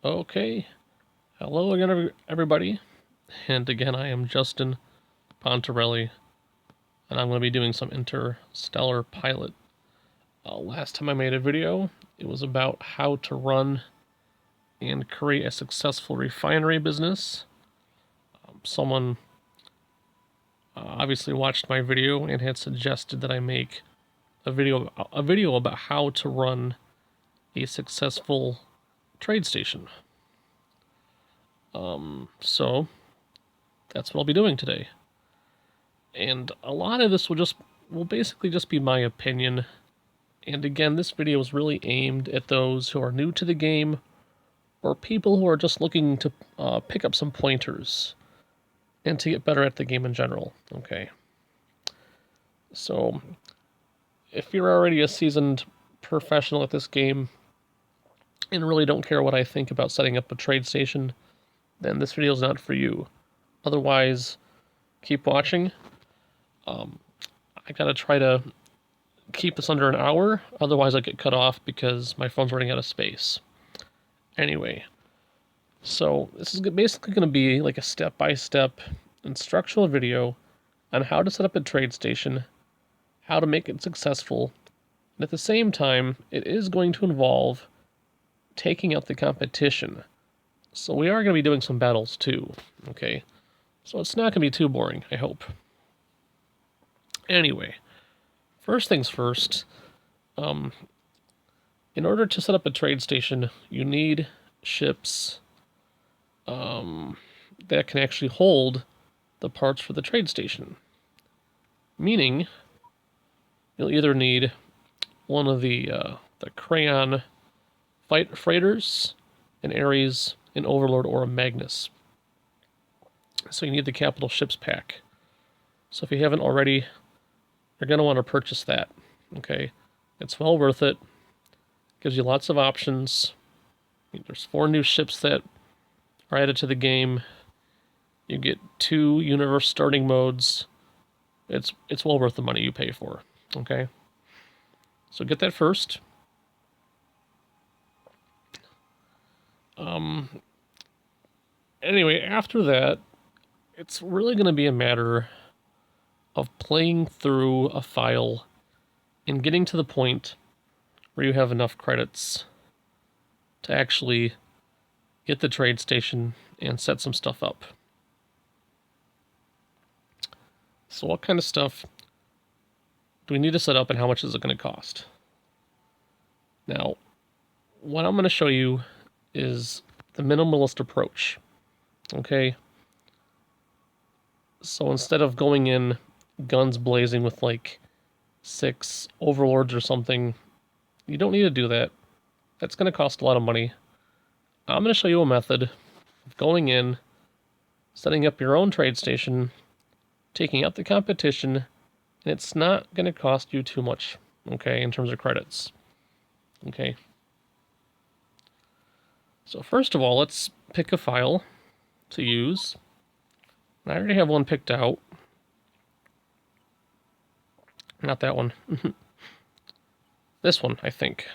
Okay, hello again, everybody. And again, I am Justin Pontarelli, and I'm going to be doing some Interstellar pilot. Last time I made a video, it was about how to run and create a successful refinery business. Someone obviously watched my video and had suggested that I make a video about how to run a successful trade station. So that's what I'll be doing today. And a lot of this will basically just be my opinion. And again, this video is really aimed at those who are new to the game or people who are just looking to pick up some pointers and to get better at the game in general. Okay. So, if you're already a seasoned professional at this game and really don't care what I think about setting up a trade station, then this video is not for you. Otherwise, keep watching. I gotta try to keep this under an hour, otherwise I get cut off because my phone's running out of space. Anyway, so this is basically going to be like a step-by-step instructional video on how to set up a trade station, how to make it successful, and at the same time, it is going to involve taking out the competition. So we are going to be doing some battles too, okay? So it's not going to be too boring, I hope. Anyway, first things first, in order to set up a trade station, you need ships that can actually hold the parts for the trade station. Meaning, you'll either need one of the Crayon freighters, an Ares, an Overlord, or a Magnus. So you need the Capital Ships pack. So if you haven't already, you're going to want to purchase that. Okay, it's well worth it. Gives you lots of options. There's 4 new ships that are added to the game. You get 2 universe starting modes. It's well worth the money you pay for. Okay, so get that first. Anyway, after that, it's really going to be a matter of playing through a file and getting to the point where you have enough credits to actually get the trade station and set some stuff up. So what kind of stuff do we need to set up and how much is it going to cost? Now, what I'm going to show you is the minimalist approach. Okay? So instead of going in guns blazing with like 6 overlords or something, you don't need to do that. That's going to cost a lot of money. I'm going to show you a method of going in, setting up your own trade station, taking out the competition, and it's not going to cost you too much, okay, in terms of credits. Okay. So first of all, let's pick a file to use. I already have one picked out. Not that one. This one, I think.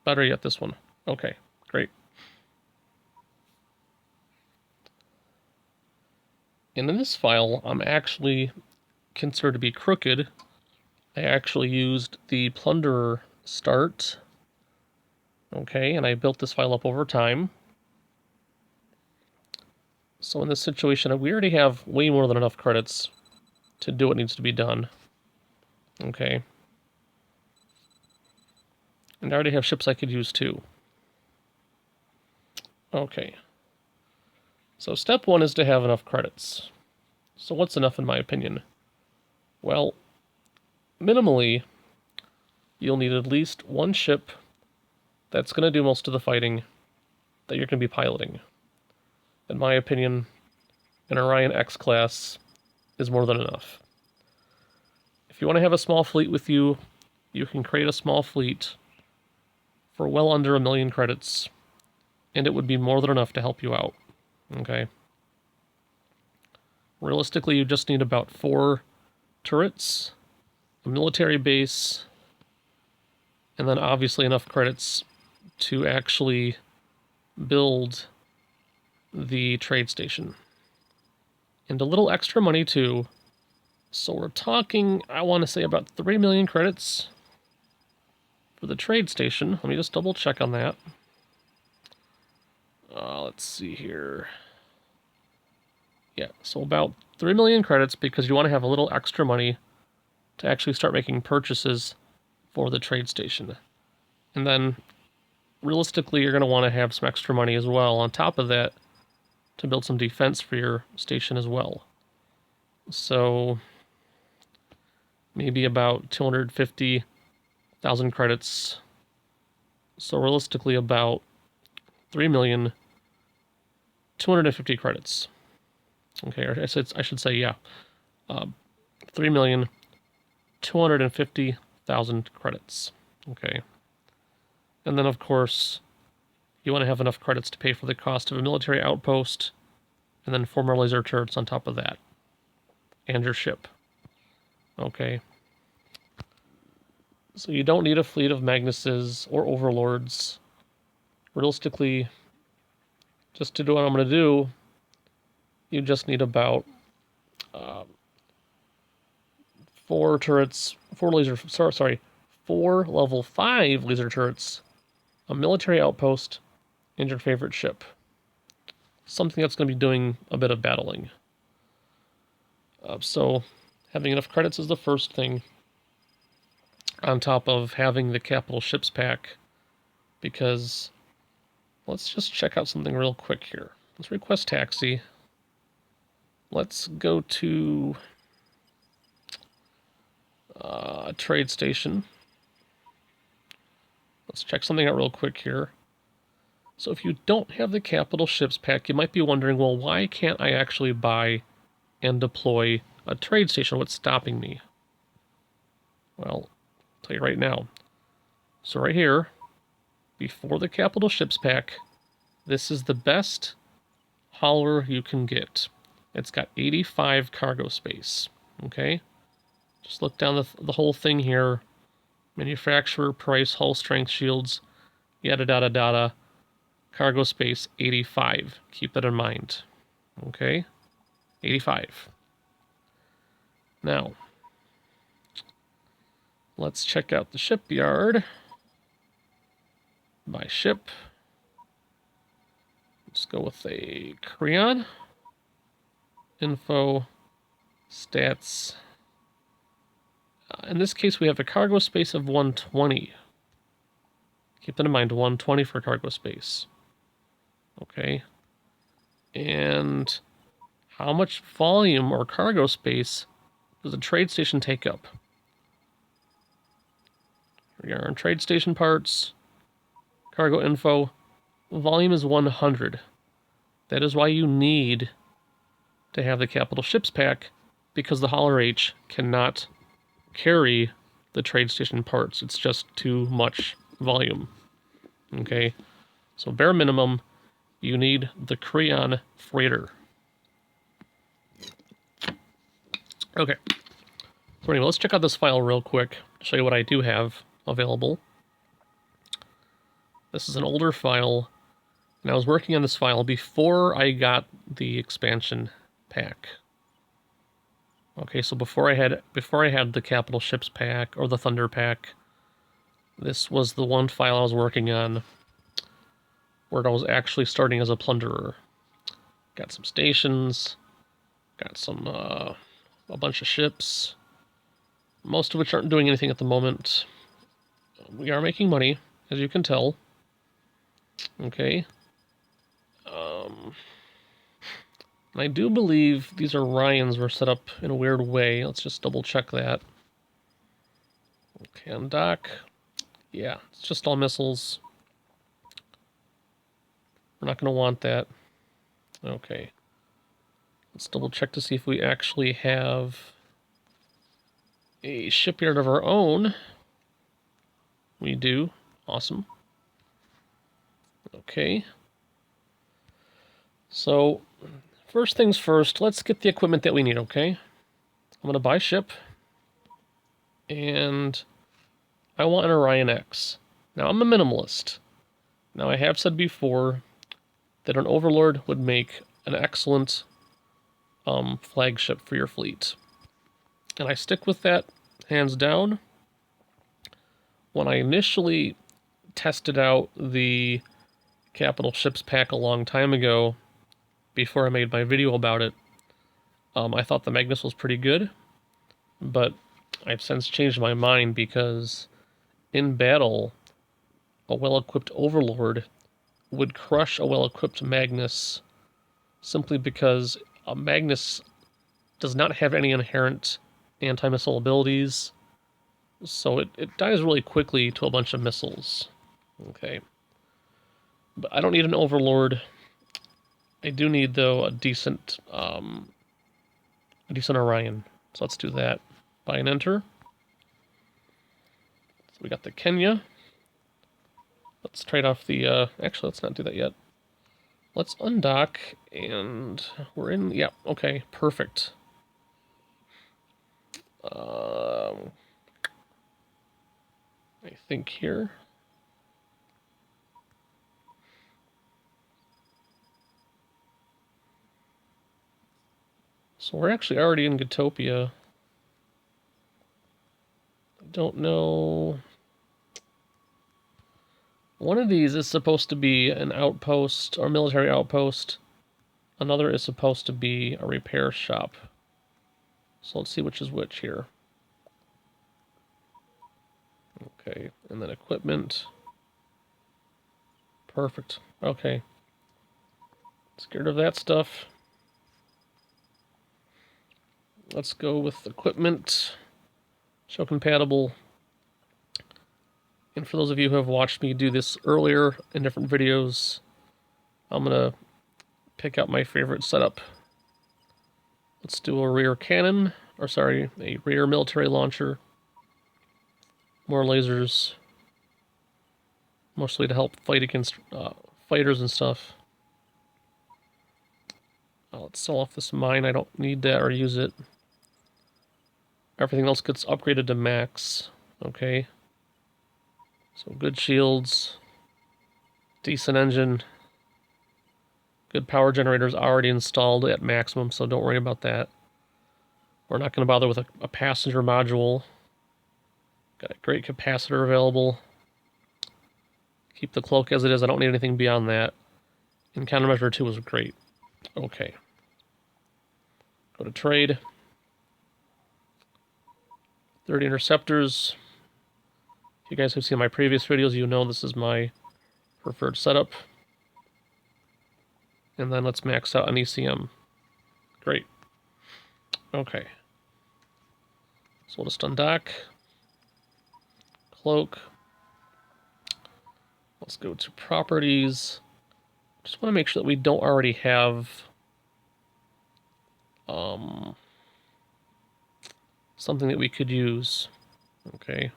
Better yet, this one. Okay, great. And in this file, I'm actually considered to be crooked. I actually used the plunderer start. Okay, and I built this file up over time. So in this situation, we already have way more than enough credits to do what needs to be done. Okay. And I already have ships I could use too. Okay. So step 1 is to have enough credits. So what's enough in my opinion? Well, minimally, you'll need at least 1 ship that's going to do most of the fighting that you're going to be piloting. In my opinion, an Orion X class is more than enough. If you want to have a small fleet with you, you can create a small fleet for well under 1 million credits, and it would be more than enough to help you out. Okay? Realistically, you just need about 4 turrets, a military base, and then obviously enough credits to actually build the trade station. And a little extra money too. So we're talking, I want to say about 3 million credits for the trade station. Let me just double check on that. Let's see here. Yeah, so about 3 million credits because you want to have a little extra money to actually start making purchases for the trade station. And then realistically, you're going to want to have some extra money as well on top of that to build some defense for your station as well. So maybe about 250,000 credits. So realistically about 3,250,000 credits. Okay, or I should say, yeah. 3,250,000 credits. Okay. And then, of course, you want to have enough credits to pay for the cost of a military outpost, and then 4 more laser turrets on top of that. And your ship. Okay. So you don't need a fleet of Magnuses or Overlords. Realistically, just to do what I'm going to do, you just need about 4 level 5 laser turrets, a military outpost, and your favorite ship. Something that's going to be doing a bit of battling. So having enough credits is the first thing, on top of having the capital ships pack, because let's just check out something real quick here. Let's request taxi. Let's go to a trade station. Let's check something out real quick here. So if you don't have the capital ships pack, you might be wondering, well, why can't I actually buy and deploy a trade station? What's stopping me? Well, I'll tell you right now. So right here, before the capital ships pack, this is the best hauler you can get. It's got 85 cargo space. Okay? Just look down the whole thing here. Manufacturer, price, hull strength, shields, yada yada yada. Cargo space 85. Keep that in mind. Okay? 85. Now, let's check out the shipyard. Buy ship. Let's go with a Creon. Info. Stats. In this case, we have a cargo space of 120. Keep that in mind, 120 for cargo space. Okay. And how much volume or cargo space does a trade station take up? We are on trade station parts. Cargo info. Volume is 100. That is why you need to have the capital ships pack, because the hauler H cannot carry the trade station parts. It's just too much volume. Okay? So bare minimum, you need the Creon freighter. Okay. So anyway, let's check out this file real quick to show you what I do have available. This is an older file, and I was working on this file before I got the expansion pack. Okay, so before I had the capital ships pack or the thunder pack, this was the one file I was working on where I was actually starting as a plunderer. Got some stations, got some a bunch of ships, most of which aren't doing anything at the moment. We are making money, as you can tell. Okay. I do believe these Orions were set up in a weird way. Let's just double check that. Okay, on dock. Yeah, it's just all missiles. We're not going to want that. Okay. Let's double check to see if we actually have a shipyard of our own. We do. Awesome. Okay. So, first things first, let's get the equipment that we need, okay? I'm going to buy ship. And I want an Orion X. Now, I'm a minimalist. Now, I have said before, that an Overlord would make an excellent flagship for your fleet. And I stick with that hands down. When I initially tested out the Capital Ships pack a long time ago, before I made my video about it, I thought the Magnus was pretty good, but I've since changed my mind because in battle, a well-equipped Overlord would crush a well-equipped Magnus simply because a Magnus does not have any inherent anti-missile abilities, so it dies really quickly to a bunch of missiles. Okay. But I don't need an Overlord. I do need, though, a decent Orion. So let's do that. Buy and enter. So we got the Kenya. Let's trade off the, actually, let's not do that yet. Let's undock, and we're in, yeah, okay, perfect. I think here. So we're actually already in Gutopia. I don't know. One of these is supposed to be an outpost or military outpost. Another is supposed to be a repair shop. So let's see which is which here. Okay, and then equipment. Perfect. Okay. Scared of that stuff. Let's go with equipment. Show compatible. And for those of you who have watched me do this earlier in different videos, I'm going to pick out my favorite setup. Let's do a rear cannon, or sorry, a rear military launcher. More lasers. Mostly to help fight against fighters and stuff. Let's sell off this mine. I don't need that or use it. Everything else gets upgraded to max. Okay. So good shields. Decent engine. Good power generators already installed at maximum, so don't worry about that. We're not going to bother with a passenger module. Got a great capacitor available. Keep the cloak as it is. I don't need anything beyond that. And countermeasure 2 was great. Okay. Go to trade. 30 interceptors. If you guys have seen my previous videos, you know this is my preferred setup. And then let's max out an ECM. Great. Okay. So we'll just undock. Cloak. Let's go to properties. Just want to make sure that we don't already have something that we could use. Okay.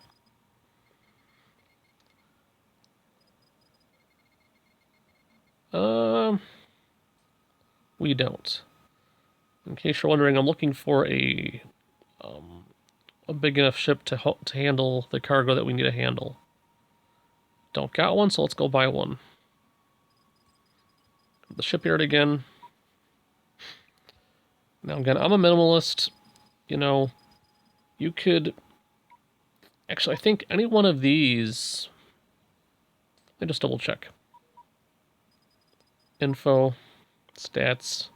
We don't. In case you're wondering, I'm looking for a big enough ship to handle the cargo that we need to handle. Don't got one, so let's go buy one. The shipyard again. Now again, I'm a minimalist. You know, you could... Actually, I think any one of these... Let me just double check. Info. Stats.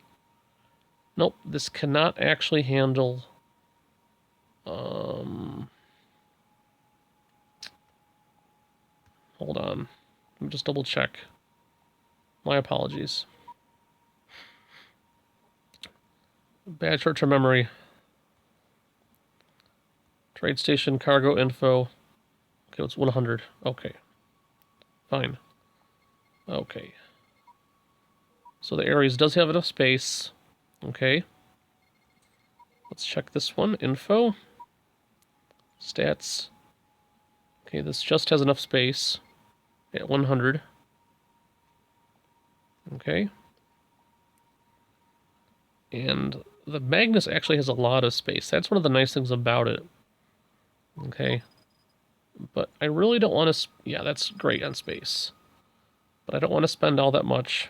Nope, this cannot actually handle... Hold on. Let me just double check. My apologies. Bad short-term memory. Trade station, cargo info. Okay, it's 100. Okay. Fine. Okay. So the Ares does have enough space. Okay. Let's check this one. Info. Stats. Okay, this just has enough space. At 100. Okay. And the Magnus actually has a lot of space. That's one of the nice things about it. Okay. But I really don't want to... Yeah, that's great on space. But I don't want to spend all that much.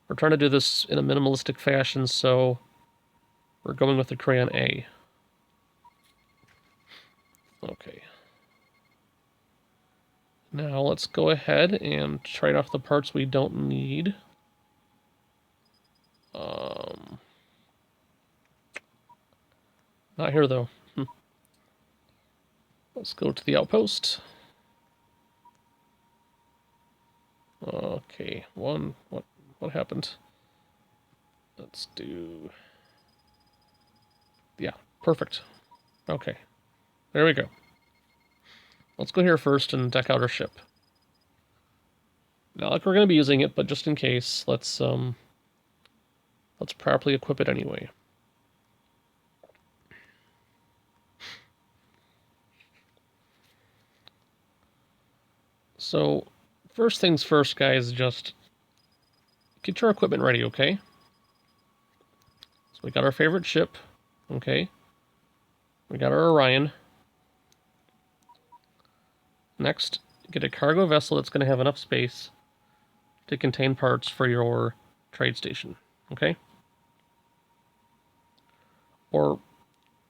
We're trying to do this in a minimalistic fashion, so we're going with the crayon A. Okay. Now let's go ahead and trade off the parts we don't need. Not here though. Let's go to the outpost. Okay, what happened? Let's do... Yeah, perfect. Okay, there we go. Let's go here first and deck out our ship. Not like we're going to be using it, but just in case, let's properly equip it anyway. So, first things first, guys, just get your equipment ready, okay? So we got our favorite ship, okay? We got our Orion. Next, get a cargo vessel that's going to have enough space to contain parts for your trade station, okay? Or,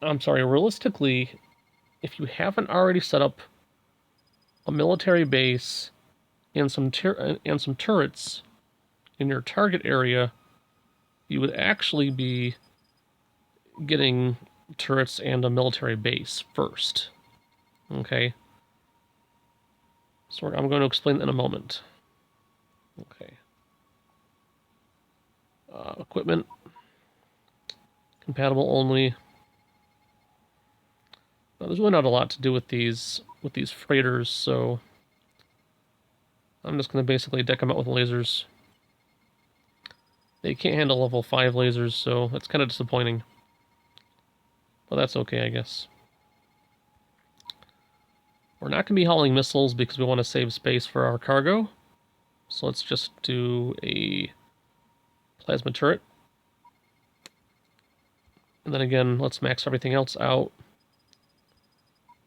I'm sorry, realistically, if you haven't already set up a military base and some turrets in your target area, you would actually be getting turrets and a military base first, okay? So I'm going to explain that in a moment. Okay. Equipment. Compatible only. Now, there's really not a lot to do with these freighters, so I'm just going to basically deck them out with lasers. They can't handle level 5 lasers, so that's kind of disappointing. But that's okay, I guess. We're not going to be hauling missiles because we want to save space for our cargo. So let's just do a plasma turret. And then again, let's max everything else out.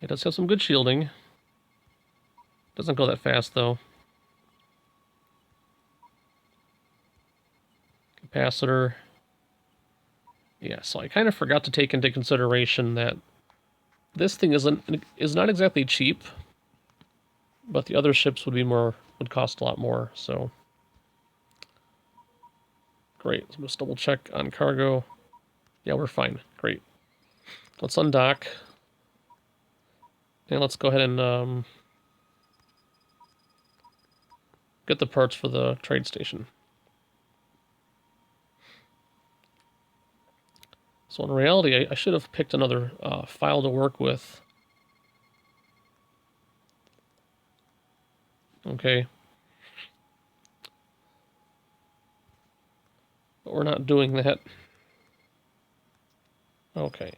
It does have some good shielding. Doesn't go that fast, though. Capacitor. Yeah, so I kind of forgot to take into consideration that this thing is not exactly cheap, but the other ships would cost a lot more, so great. Let's just double check on cargo. Yeah, we're fine. Great. Let's undock. And let's go ahead and get the parts for the trade station. So in reality, I should have picked another file to work with. Okay. But we're not doing that. Okay.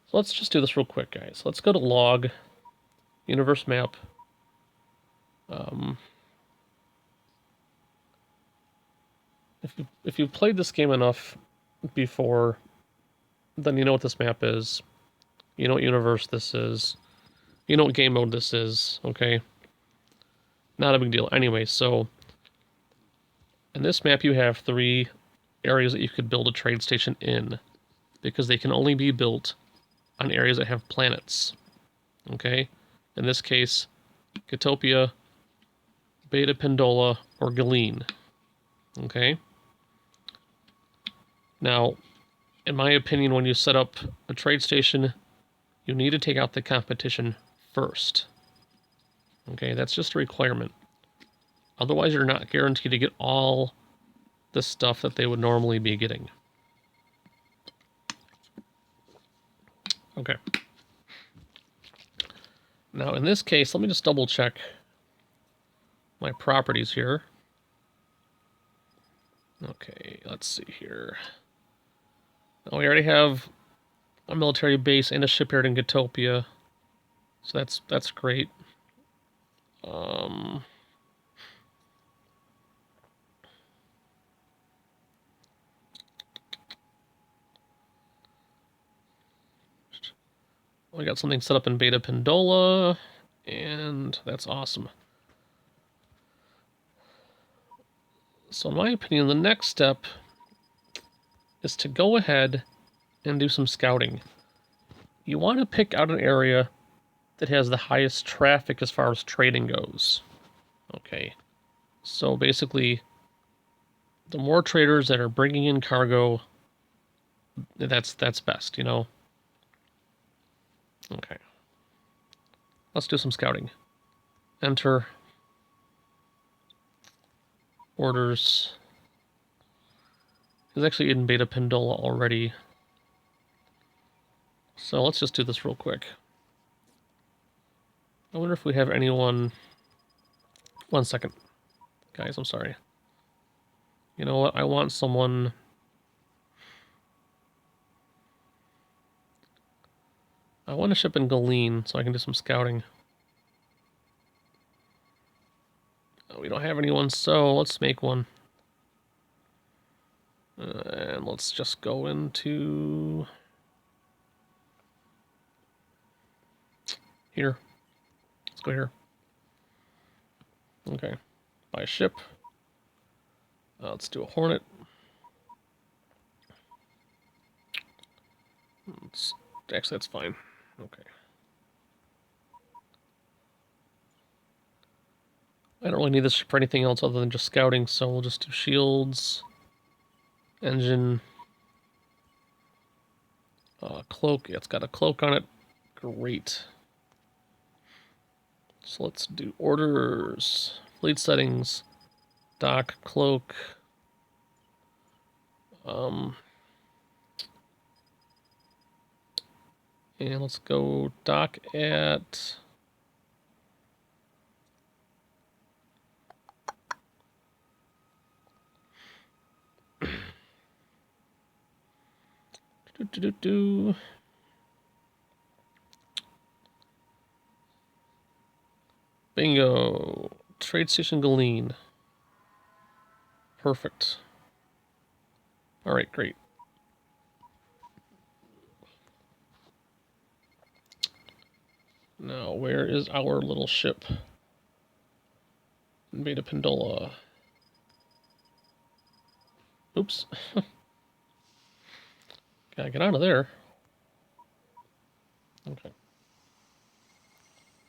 So let's just do this real quick, guys. Let's go to log, universe map. If you've played this game enough before, then you know what this map is. You know what universe this is. You know what game mode this is, okay? Not a big deal. Anyway, so in this map you have 3 areas that you could build a trade station in, because they can only be built on areas that have planets, okay? In this case, Utopia, Beta Pendola, or Galeen, okay? Now, in my opinion, when you set up a trade station, you need to take out the competition first. Okay, that's just a requirement. Otherwise, you're not guaranteed to get all the stuff that they would normally be getting. Okay. Now, in this case, let me just double check my properties here. Okay, let's see here. Oh, we already have a military base and a shipyard in Utopia, so that's great. We got something set up in Beta Pendola, and that's awesome. So in my opinion, the next step is to go ahead and do some scouting. You want to pick out an area that has the highest traffic as far as trading goes. Okay, so basically, the more traders that are bringing in cargo, that's best, you know? Okay. Let's do some scouting. Enter. Orders. It's actually in Beta Pendola already. So let's just do this real quick. I wonder if we have anyone... 1 second. Guys, I'm sorry. You know what? I want someone... I want to ship in Galeen so I can do some scouting. We don't have anyone, so let's make one. And let's just go into... Here. Let's go here. Okay. Buy ship. Let's do a Hornet. Actually, that's fine. Okay. I don't really need this for anything else other than just scouting, so we'll just do shields, engine, cloak. Yeah, it's got a cloak on it. Great. So let's do orders, fleet settings, dock, cloak. And let's go dock at... Bingo. Trade Station Galeen. Perfect. Alright, great. Now, where is our little ship? In Beta Pendola. Oops. Gotta get out of there. Okay.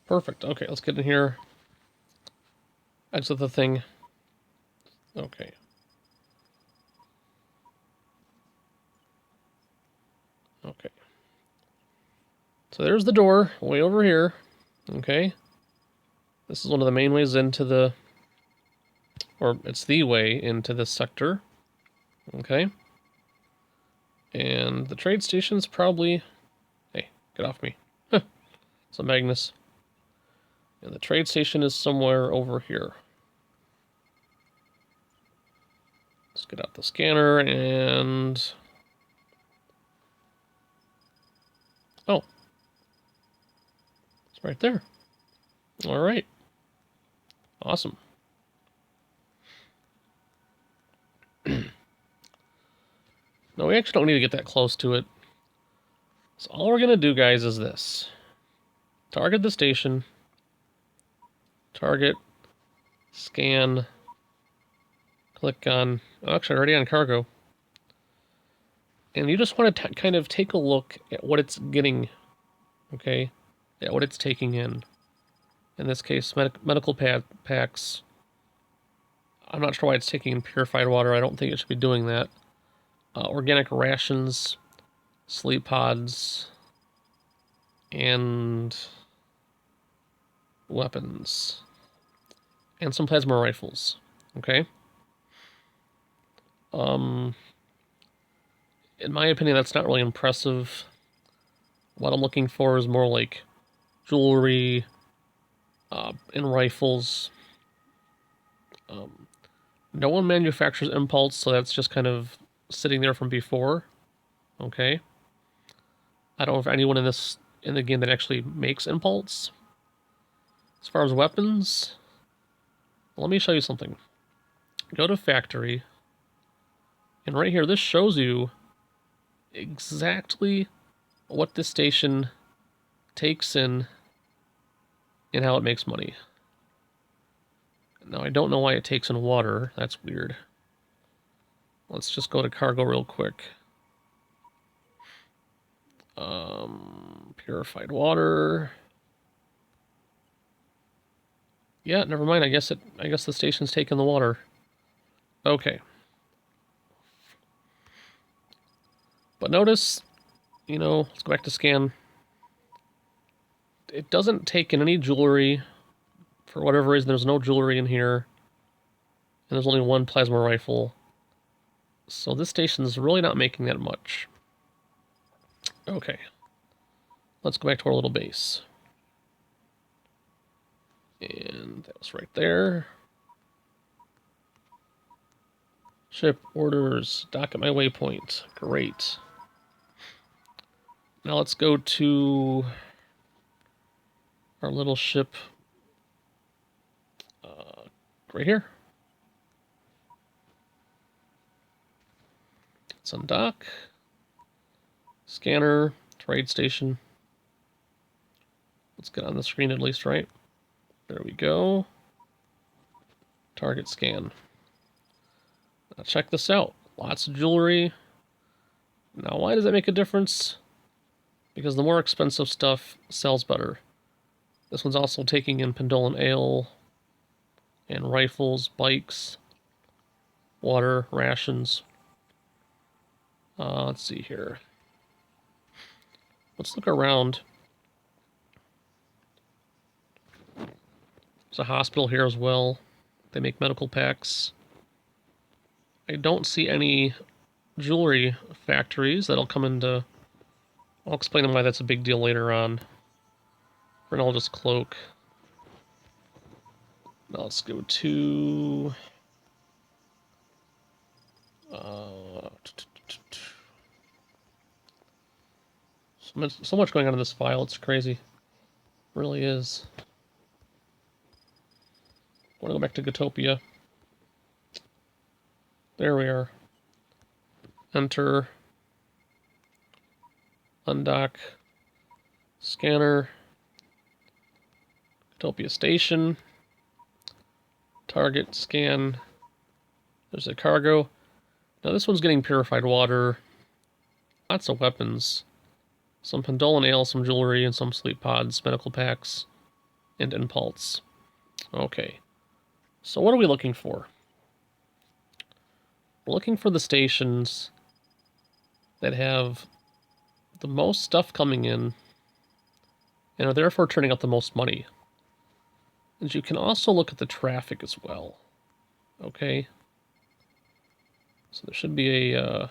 Perfect. Okay, let's get in here. Exit the thing. Okay. Okay. So there's the door, way over here. Okay. This is one of the main ways into the... Or it's the way into this sector. Okay. And the trade station's probably... Hey, get off me. So Magnus. And the trade station is somewhere over here. Let's get out the scanner and... Oh. It's right there. All right. Awesome. No, we actually don't need to get that close to it. So all we're going to do, guys, is this. Target the station. Target. Scan. Click on... Oh, actually, already on cargo. And you just want to kind of take a look at what it's getting. Okay? At what it's taking in. In this case, medical packs. I'm not sure why it's taking in purified water. I don't think it should be doing that. Organic rations, sleep pods, and weapons. And some plasma rifles. Okay? In my opinion, that's not really impressive. What I'm looking for is more like jewelry and rifles. No one manufactures impulse, so that's just kind of sitting there from before. Okay. I don't know if anyone in the game that actually makes impulse. As far as weapons, let me show you something. Go to factory, and right here, this shows you exactly what this station takes in and how it makes money. Now, I don't know why it takes in water. That's weird. Let's just go to cargo real quick. Purified water. Yeah, never mind. I guess the station's taking the water. Okay. But notice, let's go back to scan. It doesn't take in any jewelry. For whatever reason, there's no jewelry in here. And there's only one plasma rifle. So this station's really not making that much. Okay. Let's go back to our little base. And that was right there. Ship orders. Dock at my waypoint. Great. Now let's go to our little ship right here. Let's undock. Scanner. Trade station. Let's get on the screen at least, right? There we go. Target scan. Now check this out. Lots of jewelry. Now why does that make a difference? Because the more expensive stuff sells better. This one's also taking in Pendolin Ale and rifles, bikes, water, rations. Let's see here. Let's look around. There's a hospital here as well. They make medical packs. I don't see any jewelry factories that'll come into... I'll explain why that's a big deal later on. For now, I'll just cloak. Now let's go to... so much going on in this file, it's crazy. It really is. I want to go back to Gotopia. There we are. Enter. Undock. Scanner. Gotopia Station. Target, scan. There's a cargo. Now this one's getting purified water. Lots of weapons. Some Pendolin Ale, some jewelry, and some sleep pods, medical packs, and impulse. Okay. So what are we looking for? We're looking for the stations that have the most stuff coming in and are therefore turning out the most money. And you can also look at the traffic as well. Okay? So there should be a...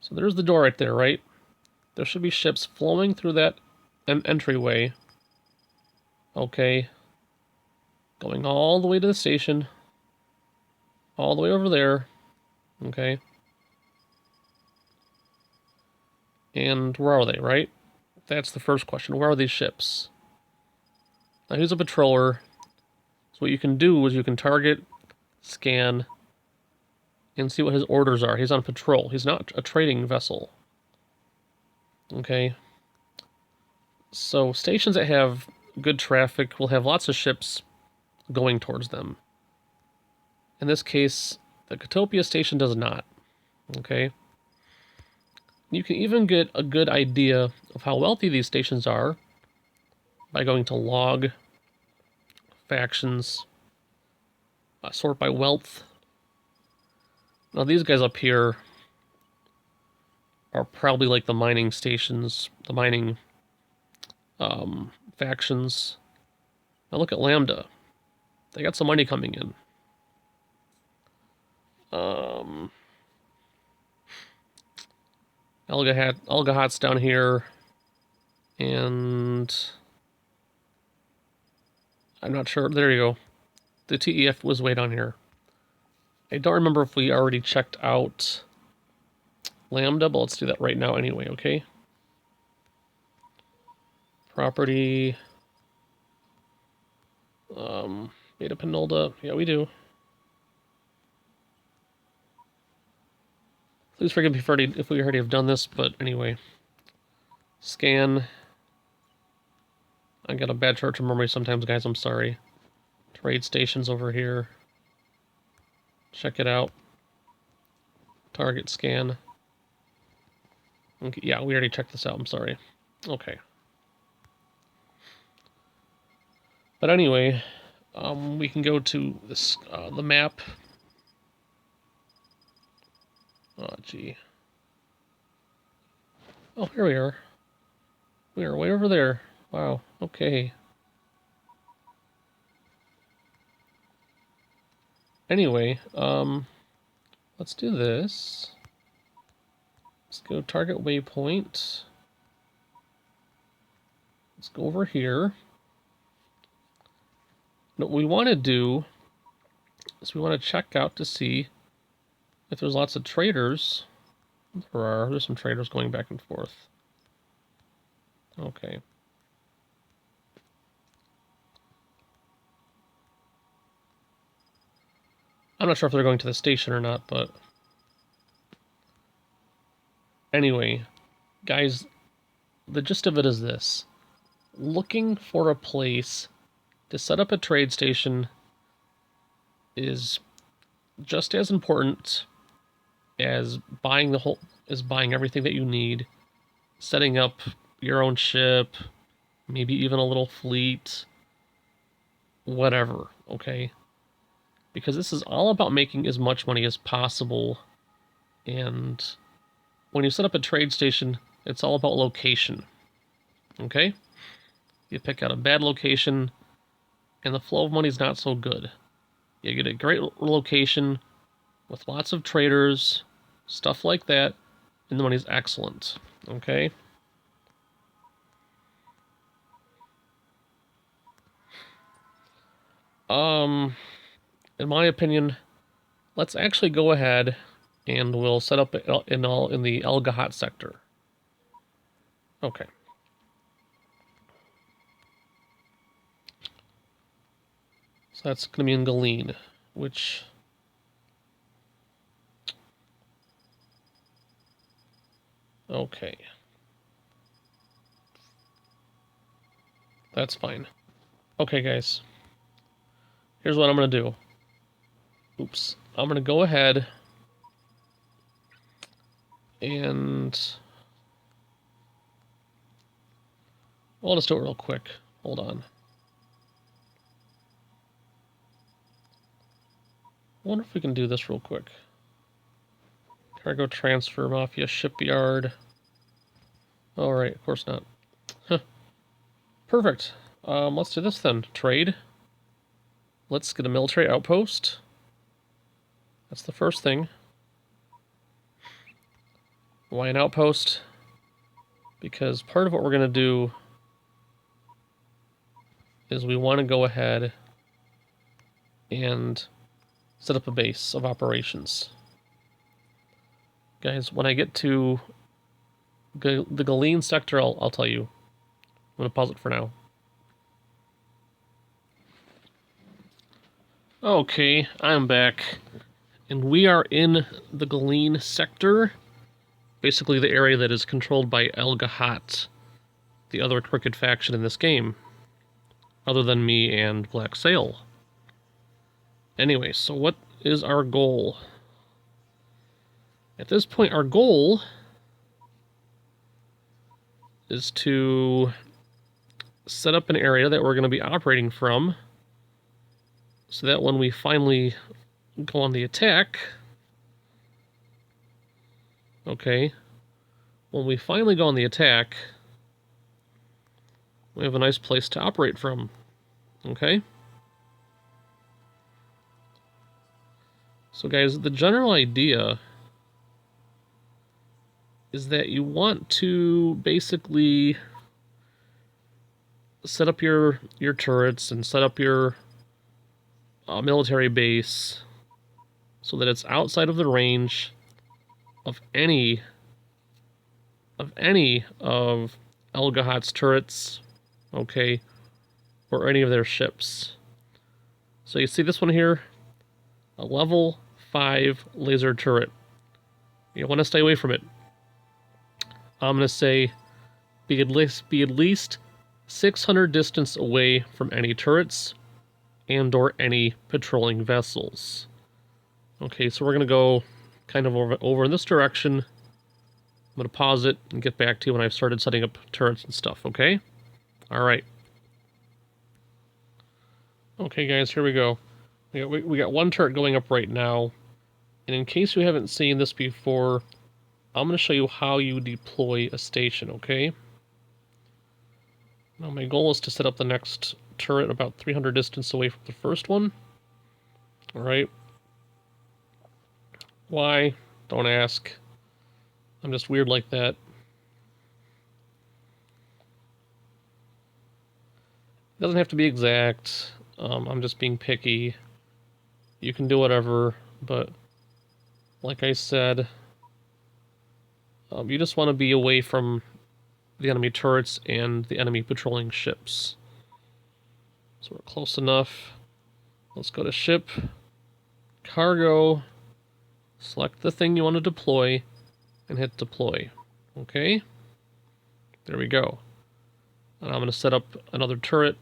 So there's the door right there, right? There should be ships flowing through that entryway. Okay. Going all the way to the station. All the way over there. Okay. And where are they, right? That's the first question. Where are these ships? Now here's a patroller. So what you can do is you can target, scan, and see what his orders are. He's on patrol. He's not a trading vessel. Okay. So stations that have good traffic will have lots of ships going towards them. In this case, the Gotopia station does not. Okay. You can even get a good idea of how wealthy these stations are by going to log, factions, sort by wealth. Now these guys up here are probably like the mining stations, the mining factions. Now look at Lambda. They got some money coming in. Alga Hot's down here, and I'm not sure. There you go. The TEF was way down here. I don't remember if we already checked out Lambda, but let's do that right now anyway, okay? Property. Beta Penolda. Yeah, we do. Please forgive me if we already have done this, but anyway. Scan. I got a bad short-term memory sometimes, guys. I'm sorry. Trade stations over here. Check it out. Target scan. Okay, yeah, we already checked this out. I'm sorry. Okay. But anyway, we can go to this the map. Oh, gee. Oh, here we are. We are way over there. Wow. Okay. Anyway, let's do this. Let's go target waypoint. Let's go over here. What we want to do is we want to check out to see if there's lots of traders. There's some traders going back and forth. Okay. I'm not sure if they're going to the station or not, but anyway, guys, the gist of it is this. Looking for a place to set up a trade station is just as important as buying everything that you need, setting up your own ship, maybe even a little fleet, whatever, okay? Because this is all about making as much money as possible, and when you set up a trade station, it's all about location, okay? You pick out a bad location, and the flow of money is not so good. You get a great location with lots of traders, stuff like that, and the money's excellent, okay? In my opinion, let's actually go ahead and we'll set up in the El Gahat sector. Okay. So that's going to be in Galeen, which... Okay. That's fine. Okay, guys. Here's what I'm going to do. Oops. I'm going to go ahead and... I'll just do it real quick. Hold on. I wonder if we can do this real quick. Cargo transfer, Mafia shipyard. All right, of course not. Huh. Perfect. Let's do this then. Trade. Let's get a military outpost. That's the first thing. Why an outpost? Because part of what we're going to do is we want to go ahead and set up a base of operations. Guys, when I get to the Galeen sector, I'll tell you. I'm going to pause it for now. Okay, I'm back. And we are in the Galeen sector. Basically the area that is controlled by El Gahat, the other crooked faction in this game. Other than me and Black Sail. Anyway, so what is our goal? At this point, our goal is to set up an area that we're going to be operating from so that when we finally go on the attack, okay, when we finally go on the attack, we have a nice place to operate from, okay? So guys, the general idea is that you want to basically set up your turrets and set up your military base so that it's outside of the range of any of El Gahat's turrets, okay, or any of their ships. So you see this one here, a level 5 laser turret. You want to stay away from it. I'm going to say be at least 600 distance away from any turrets and or any patrolling vessels. Okay, so we're going to go kind of over in this direction. I'm going to pause it and get back to you when I've started setting up turrets and stuff, okay? Alright. Okay, guys, here we go. We got one turret going up right now. And in case you haven't seen this before, I'm going to show you how you deploy a station, okay? Now, my goal is to set up the next turret about 300 distance away from the first one. Alright. Why? Don't ask. I'm just weird like that. It doesn't have to be exact. I'm just being picky. You can do whatever, but like I said, you just want to be away from the enemy turrets and the enemy patrolling ships. So we're close enough. Let's go to ship, cargo, select the thing you want to deploy, and hit deploy. Okay? There we go. And I'm going to set up another turret.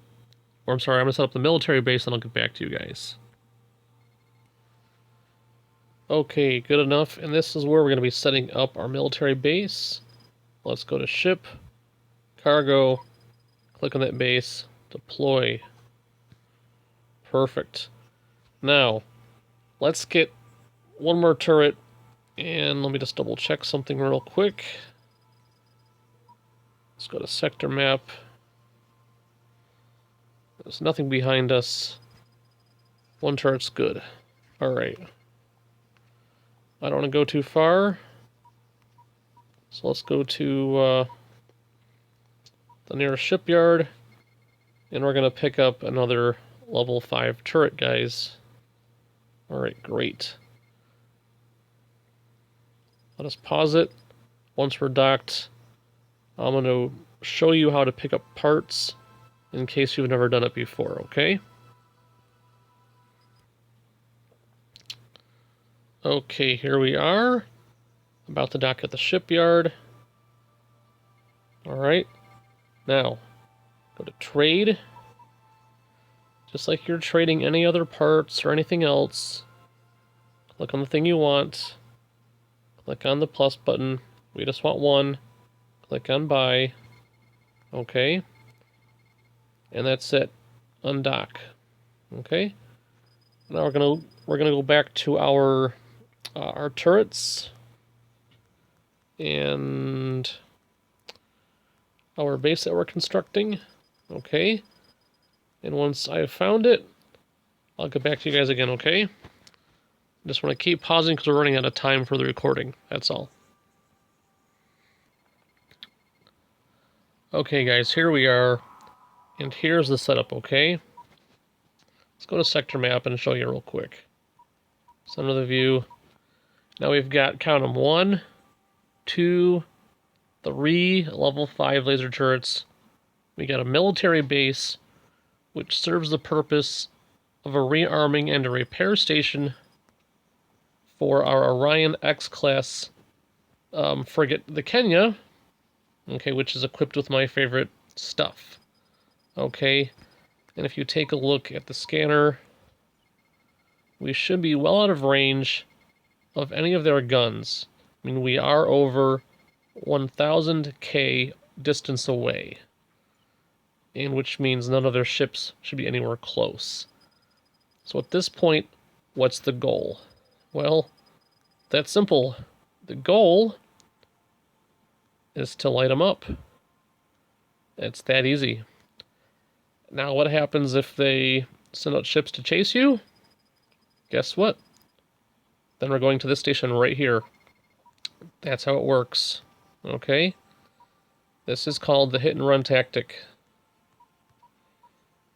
Or I'm sorry, I'm going to set up the military base and I'll get back to you guys. Okay, good enough. And this is where we're going to be setting up our military base. Let's go to ship, cargo, click on that base, deploy. Perfect. Now, let's get one more turret, and let me just double check something real quick. Let's go to sector map. There's nothing behind us. One turret's good. Alright. I don't want to go too far. So let's go to the nearest shipyard. And we're going to pick up another level 5 turret, guys. Alright, great. Let us pause it. Once we're docked, I'm going to show you how to pick up parts in case you've never done it before, okay? Okay, here we are. About to dock at the shipyard. Alright. Now, go to trade. Just like you're trading any other parts or anything else. Click on the thing you want. Click on the plus button. We just want one. Click on buy. Okay. And that's it. Undock. Okay. Now we're gonna go back to our turrets and our base that we're constructing. Okay. And once I've found it, I'll get back to you guys again. Okay. Just want to keep pausing because we're running out of time for the recording. That's all. Okay, guys, here we are. And here's the setup, okay? Let's go to sector map and show you real quick. Center of the view. Now we've got, count them, 1, 2, 3 level 5 laser turrets. We got a military base, which serves the purpose of a rearming and a repair station for our Orion X-class frigate, the Kenya, okay, which is equipped with my favorite stuff. Okay, and if you take a look at the scanner, we should be well out of range of any of their guns. I mean, we are over 1,000 K distance away, and which means none of their ships should be anywhere close. So at this point, what's the goal? Well, that's simple. The goal is to light them up. It's that easy. Now, what happens if they send out ships to chase you? Guess what? Then we're going to this station right here. That's how it works. Okay? This is called the hit and run tactic.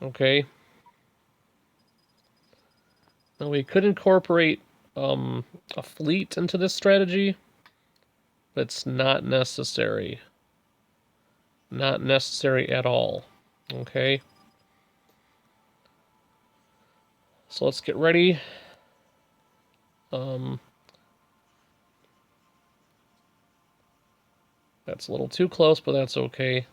Okay? Now, we could incorporate a fleet into this strategy, but it's not necessary. Not necessary at all. Okay? So let's get ready. That's a little too close, but that's okay.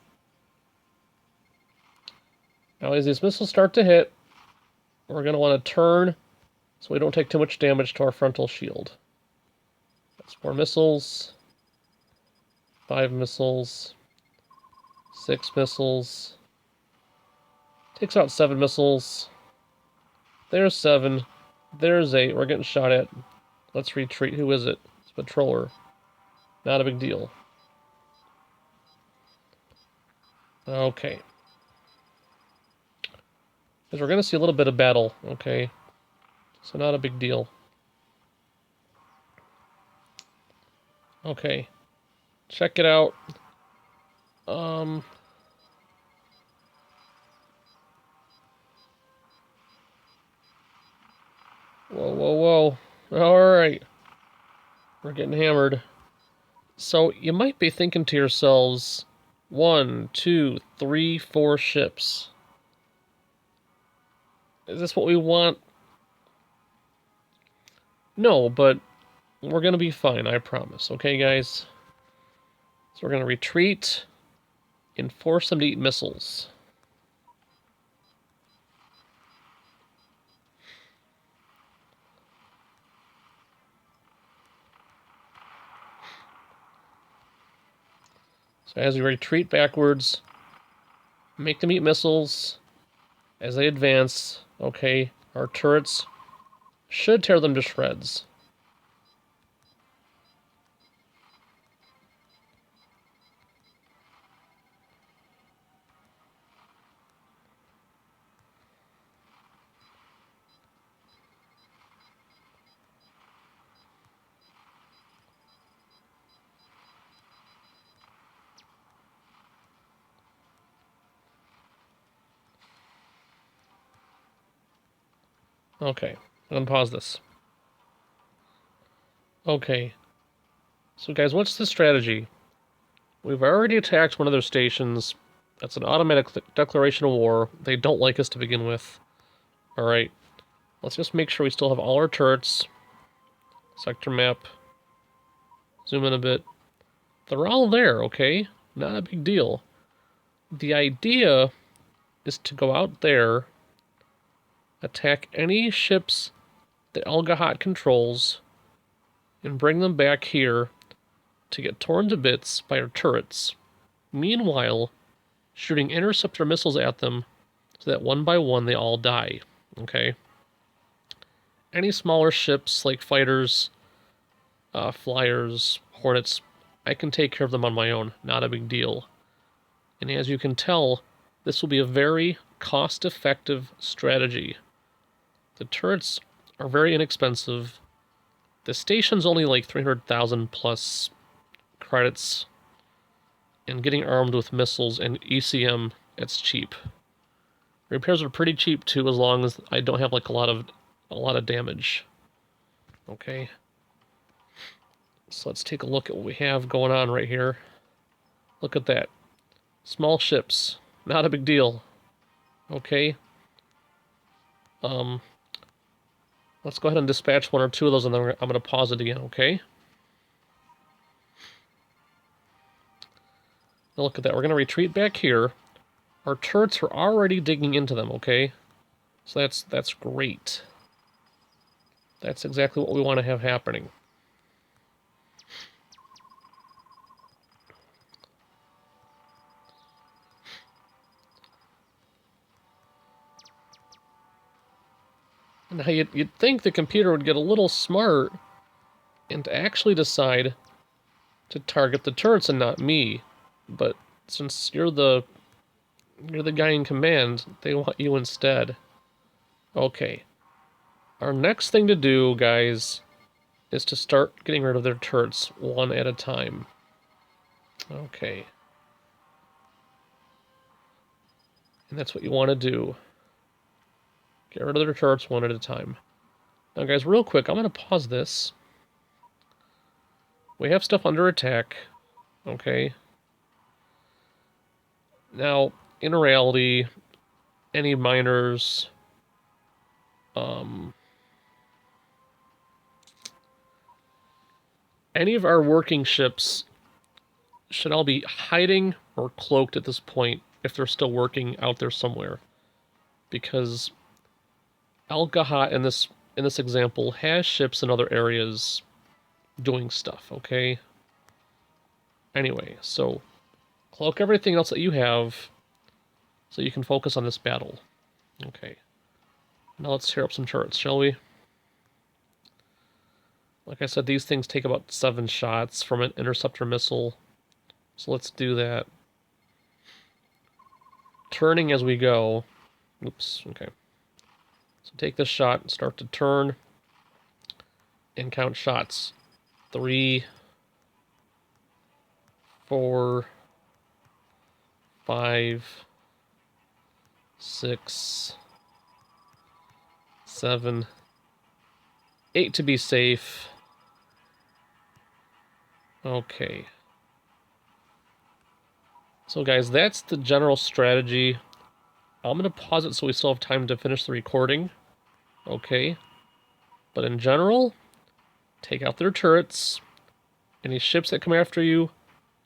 Now, as these missiles start to hit, we're going to want to turn so we don't take too much damage to our frontal shield. That's 4 missiles, 5 missiles, 6 missiles. Takes out 7 missiles. There's 7. There's 8. We're getting shot at. Let's retreat. Who is it? It's a patroller. Not a big deal. Okay. Because we're going to see a little bit of battle, okay? So not a big deal. Okay. Check it out. Whoa, whoa, whoa. Alright. We're getting hammered. So you might be thinking to yourselves, 1, 2, 3, 4 ships. Is this what we want? No, but we're going to be fine, I promise. Okay, guys? So we're going to retreat and force them to eat missiles. So as we retreat backwards, make them eat missiles as they advance. Okay, our turrets should tear them to shreds. Okay, unpause this. Okay, so guys, what's the strategy? We've already attacked one of their stations. That's an automatic declaration of war. They don't like us to begin with. Alright, let's just make sure we still have all our turrets. Sector map. Zoom in a bit. They're all there, okay? Not a big deal. The idea is to go out there, attack any ships that Al Gahat controls, and bring them back here to get torn to bits by our turrets. Meanwhile, shooting interceptor missiles at them so that one by one they all die. Okay? Any smaller ships like fighters, flyers, hornets, I can take care of them on my own. Not a big deal. And as you can tell, this will be a very cost-effective strategy. The turrets are very inexpensive. The station's only like 300,000 plus credits. And getting armed with missiles and ECM, it's cheap. Repairs are pretty cheap too, as long as I don't have like a lot of damage. Okay. So let's take a look at what we have going on right here. Look at that. Small ships. Not a big deal. Okay. Let's go ahead and dispatch 1 or 2 of those, and then I'm going to pause it again, okay? Now look at that. We're going to retreat back here. Our turrets are already digging into them, okay? So that's great. That's exactly what we want to have happening. Now you'd think the computer would get a little smart and actually decide to target the turrets and not me. But since you're the guy in command, they want you instead. Okay. Our next thing to do, guys, is to start getting rid of their turrets one at a time. Okay. And that's what you want to do. Get rid of their turrets one at a time. Now, guys, real quick, I'm going to pause this. We have stuff under attack. Okay. Now, in reality, any miners... any of our working ships should all be hiding or cloaked at this point if they're still working out there somewhere. Because Al Gahat and this in this example, has ships in other areas doing stuff, okay? Anyway, so cloak everything else that you have so you can focus on this battle. Okay. Now let's tear up some turrets, shall we? Like I said, these things take about 7 shots from an interceptor missile. So let's do that. Turning as we go. Oops, okay. So take this shot, start to turn, and count shots. 3, 4, 5, 6, 7, 8 to be safe. Okay. So guys, that's the general strategy. I'm going to pause it so we still have time to finish the recording. Okay. But in general, take out their turrets. Any ships that come after you,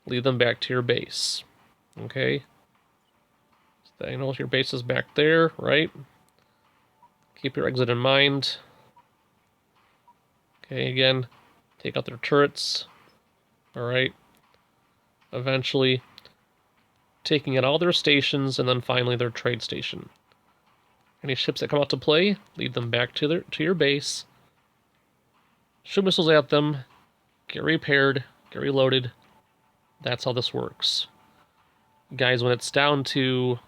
lead them back to your base. Okay? So you know your base is back there, right? Keep your exit in mind. Okay, again, take out their turrets. Alright. Eventually, taking out all their stations, and then finally their trade station. Any ships that come out to play, lead them back to your base. Shoot missiles at them, get repaired, get reloaded. That's how this works. Guys, when it's down to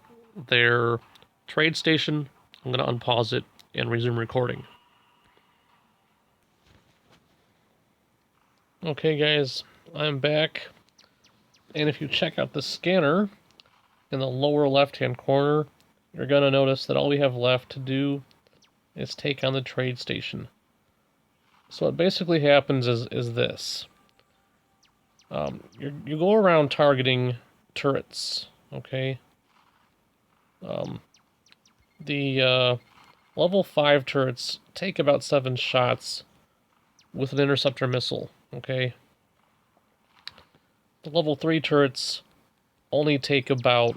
their trade station, I'm going to unpause it and resume recording. Okay, guys, I'm back. And if you check out the scanner in the lower left-hand corner, you're going to notice that all we have left to do is take on the trade station. So what basically happens is this. You go around targeting turrets, okay? The level 5 turrets take about 7 shots with an interceptor missile, okay? The level 3 turrets only take about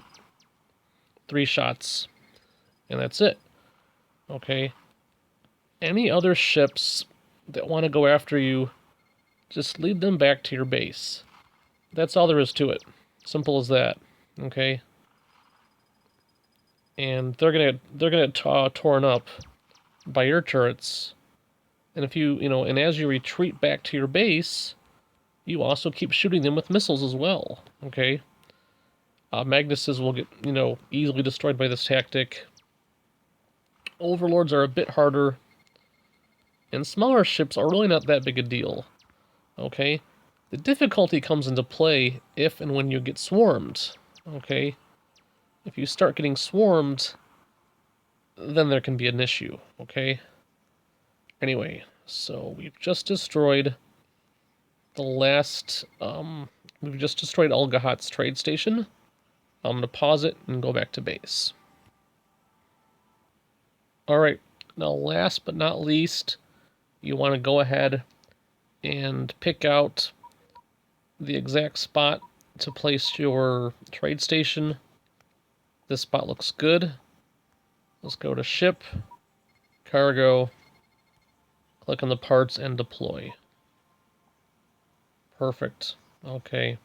3 shots, and that's it, okay? Any other ships that want to go after you, just lead them back to your base. That's all there is to it. Simple as that, okay? And they're gonna get torn up by your turrets. And if and as you retreat back to your base, you also keep shooting them with missiles as well, okay? Magnuses will get, easily destroyed by this tactic. Overlords are a bit harder. And smaller ships are really not that big a deal, okay? The difficulty comes into play if and when you get swarmed, okay? If you start getting swarmed, then there can be an issue, okay? Anyway, so we've just destroyed the last, we've just destroyed Algahat's trade station. I'm going to pause it and go back to base. Alright, now last but not least, you want to go ahead and pick out the exact spot to place your trade station. This spot looks good. Let's go to ship, cargo, click on the parts and deploy. Perfect. Okay.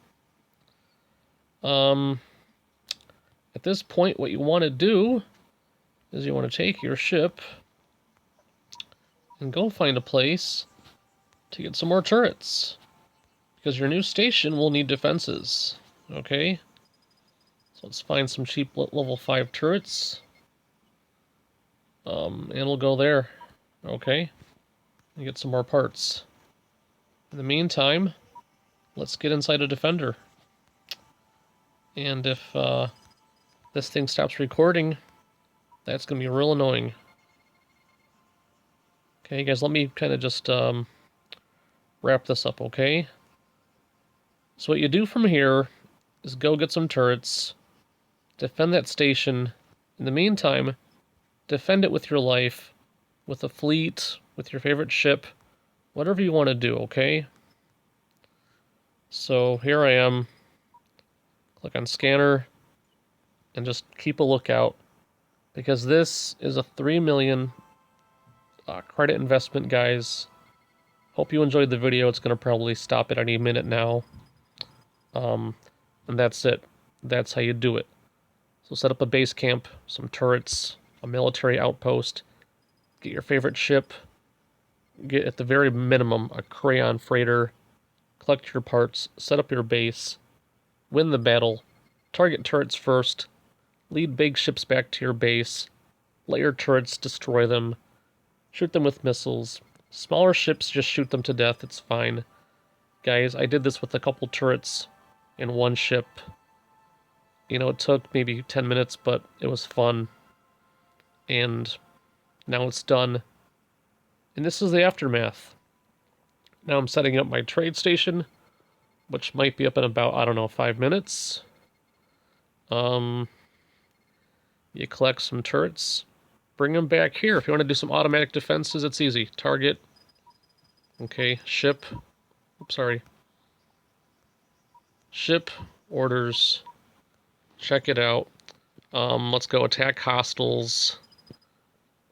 At this point, what you want to do is you want to take your ship and go find a place to get some more turrets, because your new station will need defenses. Okay? So let's find some cheap level 5 turrets. And we'll go there. Okay? And get some more parts. In the meantime, let's get inside a defender. And if this thing stops recording, that's going to be real annoying. Okay, guys, let me kind of just wrap this up, okay? So what you do from here is go get some turrets, defend that station. In the meantime, defend it with your life, with a fleet, with your favorite ship, whatever you want to do, okay? So here I am. Click on scanner and just keep a lookout, because this is a 3 million credit investment, guys. Hope you enjoyed the video. It's going to probably stop at any minute now. And that's it. That's how you do it. So set up a base camp, some turrets, a military outpost, get your favorite ship, get at the very minimum a crayon freighter, collect your parts, set up your base, win the battle, target turrets first, lead big ships back to your base, let your turrets destroy them, shoot them with missiles. Smaller ships, just shoot them to death, it's fine. Guys, I did this with a couple turrets in one ship. You know, it took maybe 10 minutes, but it was fun. And now it's done. And this is the aftermath. Now I'm setting up my trade station, which might be up in about, I don't know, 5 minutes. You collect some turrets, bring them back here. If you want to do some automatic defenses, it's easy. Target. Okay, ship. Oops, sorry. Ship, orders. Check it out. Let's go attack hostiles.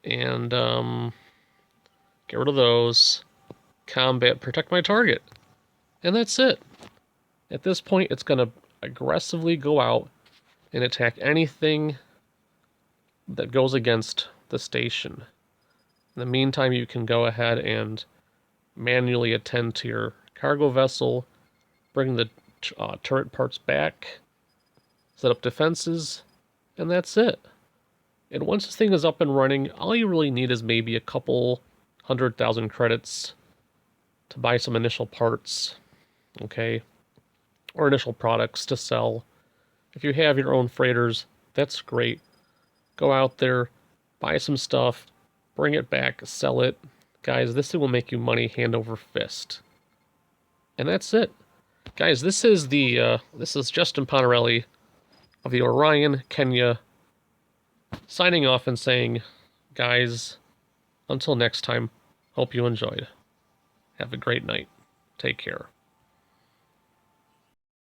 And get rid of those. Combat, protect my target. And that's it. At this point, it's going to aggressively go out and attack anything that goes against the station. In the meantime, you can go ahead and manually attend to your cargo vessel, bring the turret parts back, set up defenses, and that's it. And once this thing is up and running, all you really need is maybe a couple 100,000 credits to buy some initial parts, okay? Or initial products to sell. If you have your own freighters, that's great. Go out there, buy some stuff, bring it back, sell it. Guys, this thing will make you money hand over fist. And that's it. Guys, this is Justin Pontarelli of the Orion, Kenya, signing off and saying, guys, until next time, hope you enjoyed. Have a great night. Take care.